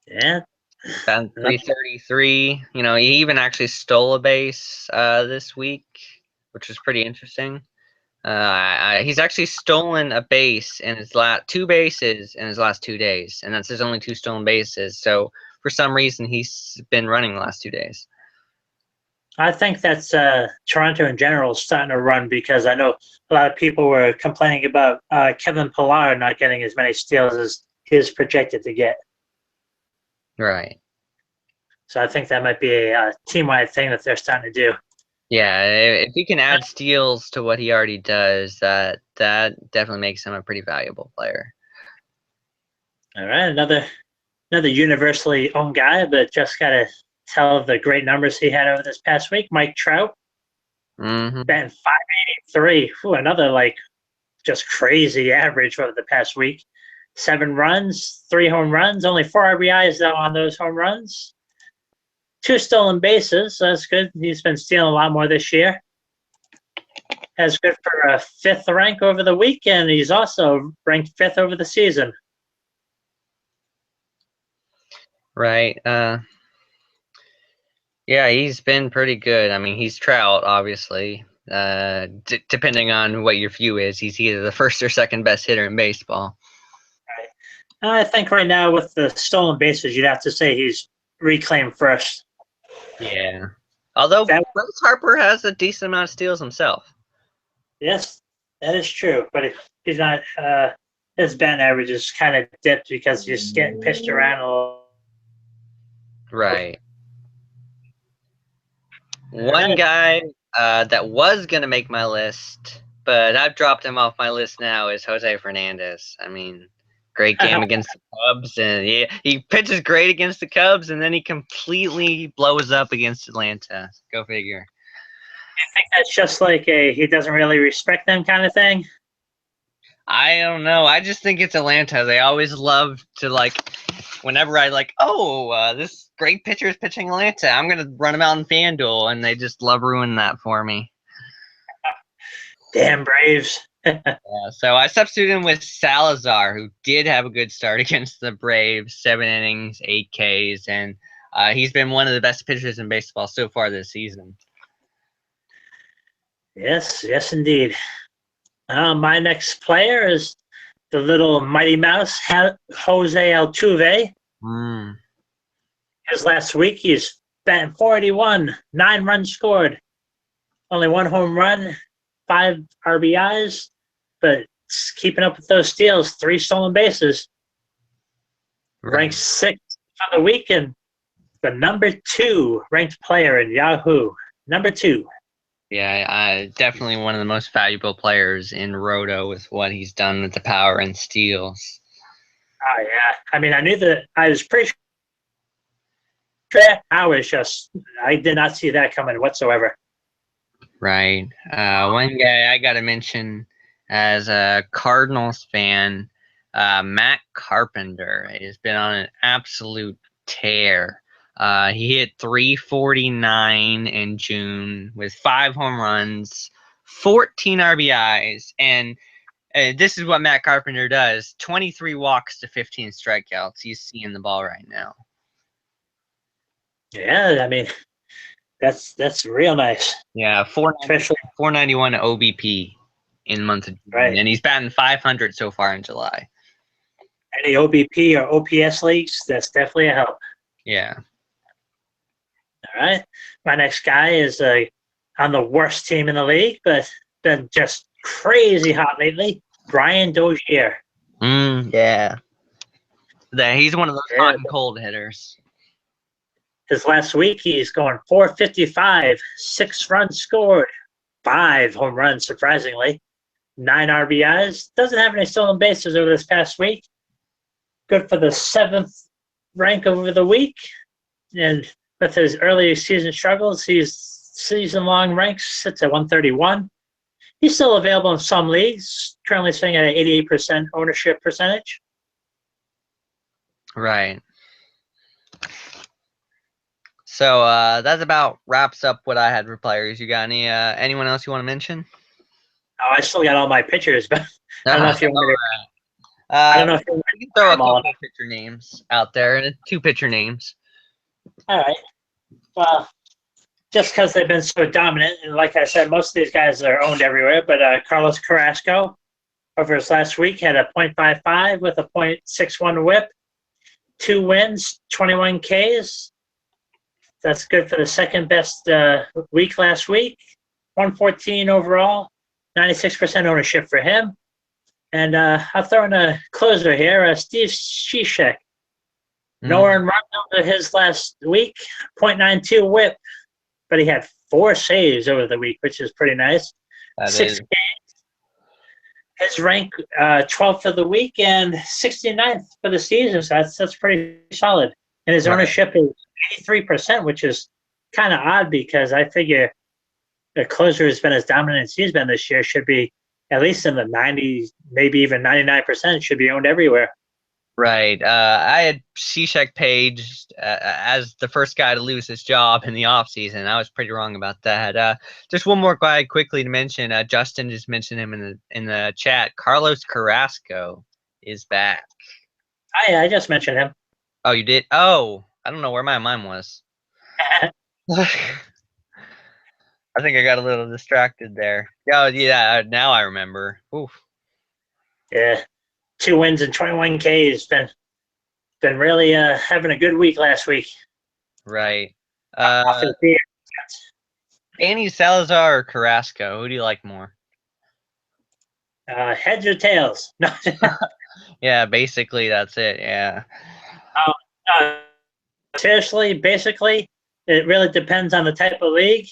Yeah. About 333. He even actually stole a base this week, which was pretty interesting. He's actually stolen a base in his last 2 bases in his last 2 days, and that's his only 2 stolen bases. So for some reason, he's been running the last 2 days. I think that's Toronto in general is starting to run, because I know a lot of people were complaining about Kevin Pillar not getting as many steals as he is projected to get. Right. So I think that might be a team-wide thing that they're starting to do. Yeah, if he can add steals to what he already does, that definitely makes him a pretty valuable player. All right, another universally owned guy, but just got to tell the great numbers he had over this past week. Mike Trout, Mm-hmm. batting 583. Another just crazy average over the past week. 7 runs, 3 home runs, only 4 RBIs though on those home runs. 2 stolen bases, so that's good. He's been stealing a lot more this year. Has good for a 5th rank over the weekend. He's also ranked 5th over the season. Right. Yeah, he's been pretty good. I mean, he's Trout, obviously. Depending on what your view is, he's either the first or second best hitter in baseball. Right. I think right now with the stolen bases, you'd have to say he's reclaimed first. Yeah. Although Bryce Harper has a decent amount of steals himself. Yes, that is true. But he's not, his batting average is kind of dipped because he's getting pitched around a little. Right. One guy that was going to make my list, but I've dropped him off my list now, is Jose Fernandez. I mean, great game against the Cubs, and he pitches great against the Cubs, and then he completely blows up against Atlanta. Go figure. You think that's just like he doesn't really respect them kind of thing? I don't know. I just think it's Atlanta. They always love to, whenever I this great pitcher is pitching Atlanta, I'm going to run him out in FanDuel, and they just love ruining that for me. Damn Braves. So I substituted him with Salazar, who did have a good start against the Braves, 7 innings, 8 Ks, and he's been one of the best pitchers in baseball so far this season. Yes, indeed. My next player is the little Mighty Mouse, Jose Altuve. His last week, he's batting .481, 9 runs scored, only 1 home run, 5 RBIs, but keeping up with those steals, 3 stolen bases. Right. Ranked 6th for the weekend, the number 2 ranked player in Yahoo. Number 2. Yeah, definitely one of the most valuable players in Roto with what he's done with the power and steals. Oh, yeah. I mean, I knew that. I was pretty sure. I did not see that coming whatsoever. Right. One guy I got to mention as a Cardinals fan, Matt Carpenter, has been on an absolute tear. He hit .349 in June with 5 home runs, 14 RBIs, and this is what Matt Carpenter does: 23 walks to 15 strikeouts. He's seeing the ball right now. Yeah, I mean, that's real nice. Yeah, 491 OBP in the month of June, right. And he's batting .500 so far in July. Any OBP or OPS leagues, that's definitely a help. Yeah. All right. My next guy is on the worst team in the league, but been just crazy hot lately. Brian Dozier. Yeah. He's one of those hot and cold hitters. His last week, he's going .455, 6 runs scored, 5 home runs, surprisingly, 9 RBIs. Doesn't have any stolen bases over this past week. Good for the 7th rank over the week. And with his early season struggles, his season-long rank sits at 131. He's still available in some leagues, currently sitting at an 88% ownership percentage. Right. So that about wraps up what I had for players. You got anyone else you want to mention? Oh, I still got all my pitchers, but I don't know if you want to. I don't know if you can throw a couple of pitcher names out there, 2 pitcher names. All right. Well, just because they've been so dominant, and like I said, most of these guys are owned everywhere, but Carlos Carrasco over his last week had a .55 with a .61 whip, 2 wins, 21 Ks. That's good for the 2nd best week last week. 114 overall, 96% ownership for him. And I'll throw in a closer here, Steve Cishek. No earned run over his last week, .92 whip, but he had 4 saves over the week, which is pretty nice. 6 games. His rank 12th for the week and 69th for the season, so that's pretty solid. And his ownership is 83%, which is kind of odd because I figure the closer has been as dominant as he's been this year should be at least in the 90s, maybe even 99% should be owned everywhere. Right. I had Cishek Page as the first guy to lose his job in the offseason. I was pretty wrong about that. Just one more guy quickly to mention. Justin just mentioned him in the chat. Carlos Carrasco is back. I just mentioned him. Oh, you did? Oh, I don't know where my mind was. I think I got a little distracted there. Oh, yeah. Now I remember. Oof. Yeah, 2 wins and 21 Ks. Been really having a good week last week. Right. Danny Salazar or Carrasco? Who do you like more? Heads or tails? No. Yeah, basically that's it. Yeah. Seriously, basically, it really depends on the type of league.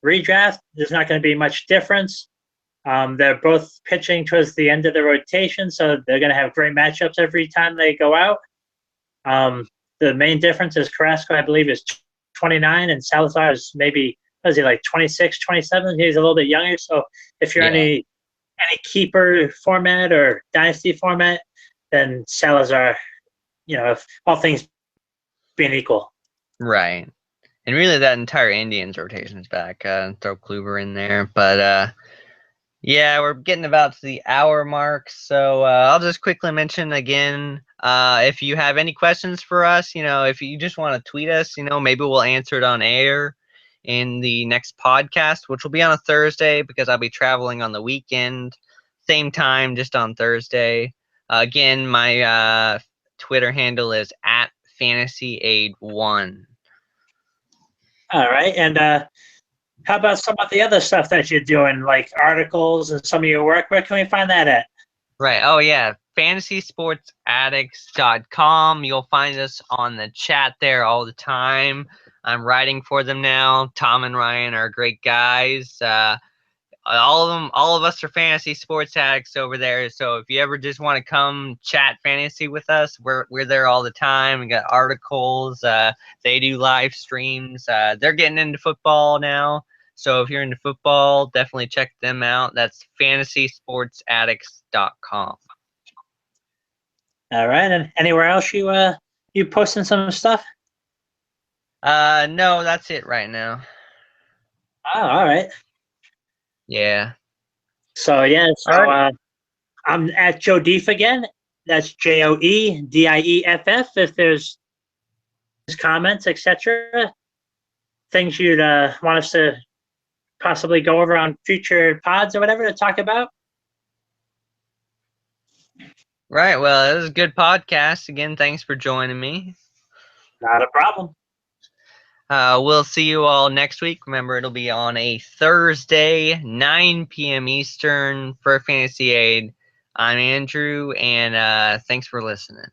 Redraft, there's not going to be much difference. They're both pitching towards the end of the rotation, so they're going to have great matchups every time they go out. The main difference is Carrasco, I believe, is 29, and Salazar is maybe, was he like 26, 27? He's a little bit younger. So if you're any keeper format or dynasty format, then Salazar, if all things being equal. Right. And really that entire Indians rotation is back. Throw Kluber in there. But yeah, we're getting about to the hour mark. So I'll just quickly mention again, if you have any questions for us, if you just want to tweet us, maybe we'll answer it on air in the next podcast, which will be on a Thursday because I'll be traveling on the weekend. Same time, just on Thursday. Again, my Twitter handle is at FantasyAid1. All right. And how about some of the other stuff that you're doing, like articles and some of your work? Where can we find that at? Right. Oh, yeah. FantasySportsAddicts.com. You'll find us on the chat there all the time. I'm writing for them now. Tom and Ryan are great guys. All of us are fantasy sports addicts over there. So if you ever just want to come chat fantasy with us, we're there all the time. We got articles. They do live streams. They're getting into football now. So if you're into football, definitely check them out. That's FantasySportsAddicts.com. All right. And anywhere else you posting some stuff? No, that's it right now. Oh, all right. Yeah. So yeah. So Right. I'm at Joe Deef again. That's JoeDieff. If there's comments, etc., things you'd want us to possibly go over on future pods or whatever to talk about. Right. Well, it was a good podcast. Again, thanks for joining me. Not a problem. We'll see you all next week. Remember, it'll be on a Thursday, 9 p.m. Eastern for Fantasy Aid. I'm Andrew, and thanks for listening.